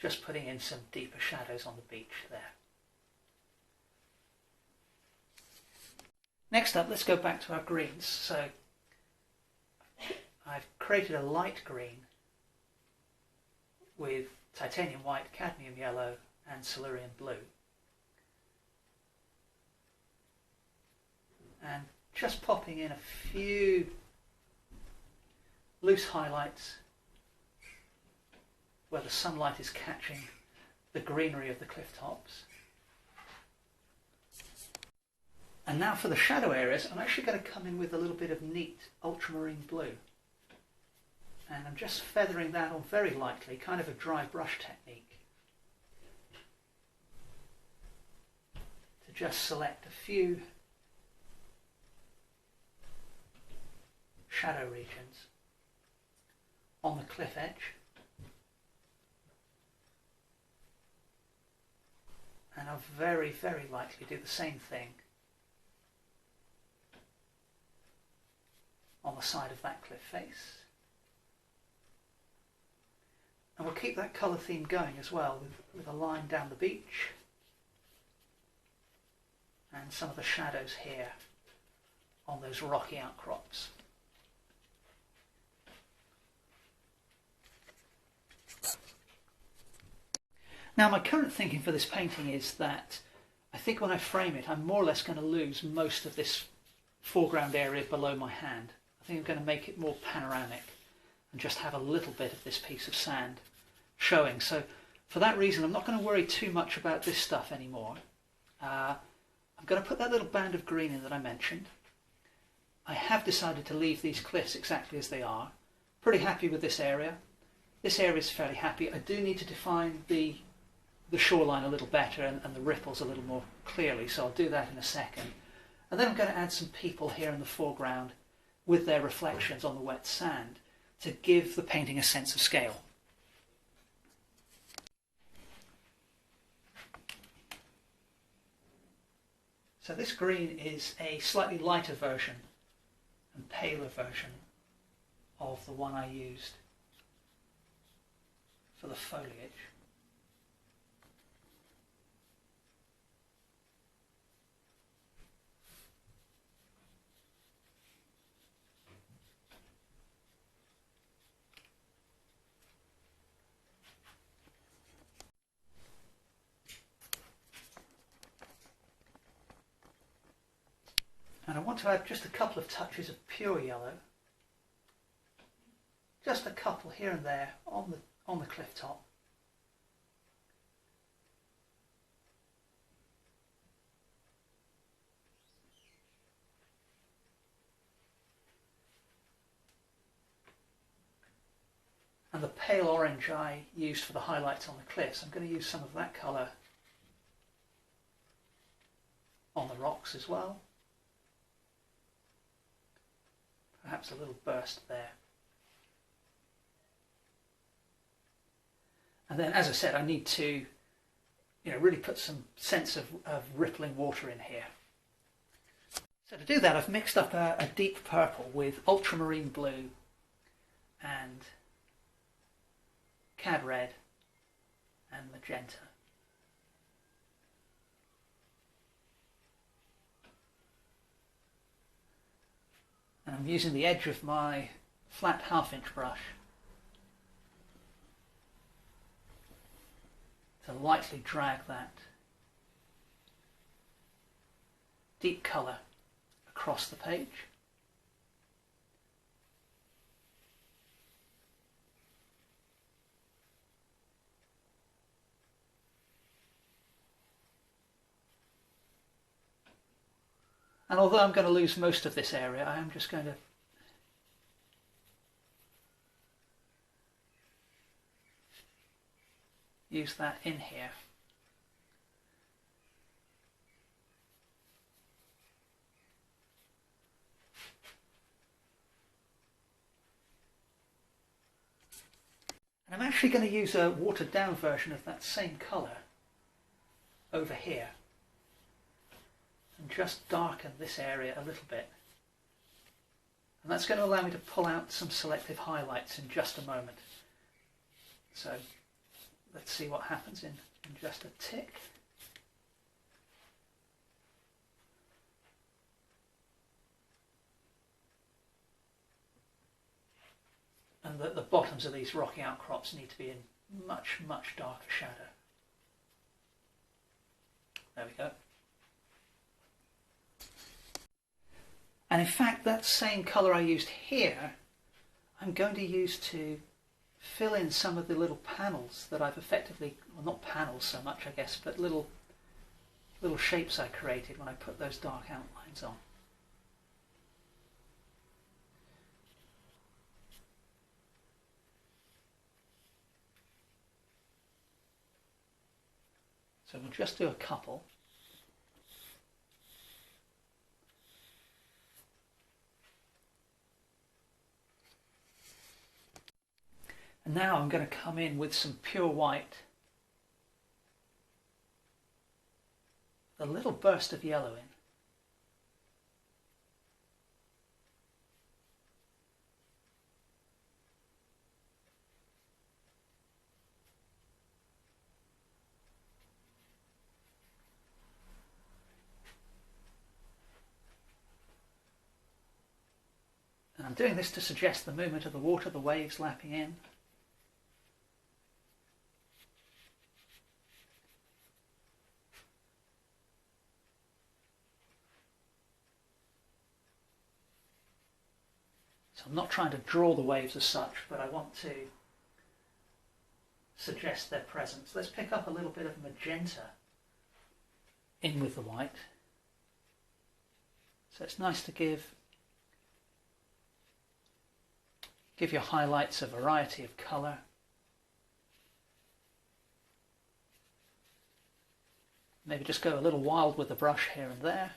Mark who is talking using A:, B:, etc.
A: just putting in some deeper shadows on the beach there. Next up, let's go back to our greens. So I've created a light green with titanium white, cadmium yellow and Silurian blue. And just popping in a few loose highlights where the sunlight is catching the greenery of the cliff tops. And now for the shadow areas, I'm actually going to come in with a little bit of neat ultramarine blue. And I'm just feathering that on very lightly, kind of a dry brush technique, to just select a few shadow regions on the cliff edge. And I'll very, very likely do the same thing on the side of that cliff face. And we'll keep that colour theme going as well, with a line down the beach and some of the shadows here on those rocky outcrops. Now, my current thinking for this painting is that I think when I frame it, I'm more or less going to lose most of this foreground area below my hand. I think I'm going to make it more panoramic and just have a little bit of this piece of sand showing. So for that reason, I'm not going to worry too much about this stuff anymore. I'm going to put that little band of green in that I mentioned. I have decided to leave these cliffs exactly as they are. Pretty happy with this area. This area is fairly happy. I do need to define the shoreline a little better and the ripples a little more clearly, so I'll do that in a second. And then I'm going to add some people here in the foreground with their reflections on the wet sand to give the painting a sense of scale. So this green is a slightly lighter version and paler version of the one I used for the foliage. And I want to add just a couple of touches of pure yellow, just a couple here and there on the cliff top. And the pale orange I used for the highlights on the cliffs, I'm going to use some of that colour on the rocks as well. Perhaps a little burst there. And then, as I said, I need to really put some sense of rippling water in here. So to do that, I've mixed up a deep purple with ultramarine blue and cad red and magenta. And I'm using the edge of my flat half-inch brush to lightly drag that deep colour across the page. And although I'm going to lose most of this area, I am just going to use that in here. And I'm actually going to use a watered down version of that same colour over here. And just darken this area a little bit. And that's going to allow me to pull out some selective highlights in just a moment. So let's see what happens in just a tick. And the bottoms of these rocky outcrops need to be in much, much darker shadow. There we go. And in fact, that same colour I used here, I'm going to use to fill in some of the little panels that I've effectively, well, not panels so much I guess, but little shapes I created when I put those dark outlines on. So we'll just do a couple. And now I'm going to come in with some pure white, a little burst of yellow in. And I'm doing this to suggest the movement of the water, the waves lapping in. So I'm not trying to draw the waves as such, but I want to suggest their presence. Let's pick up a little bit of magenta in with the white. So it's nice to give your highlights a variety of colour. Maybe just go a little wild with the brush here and there.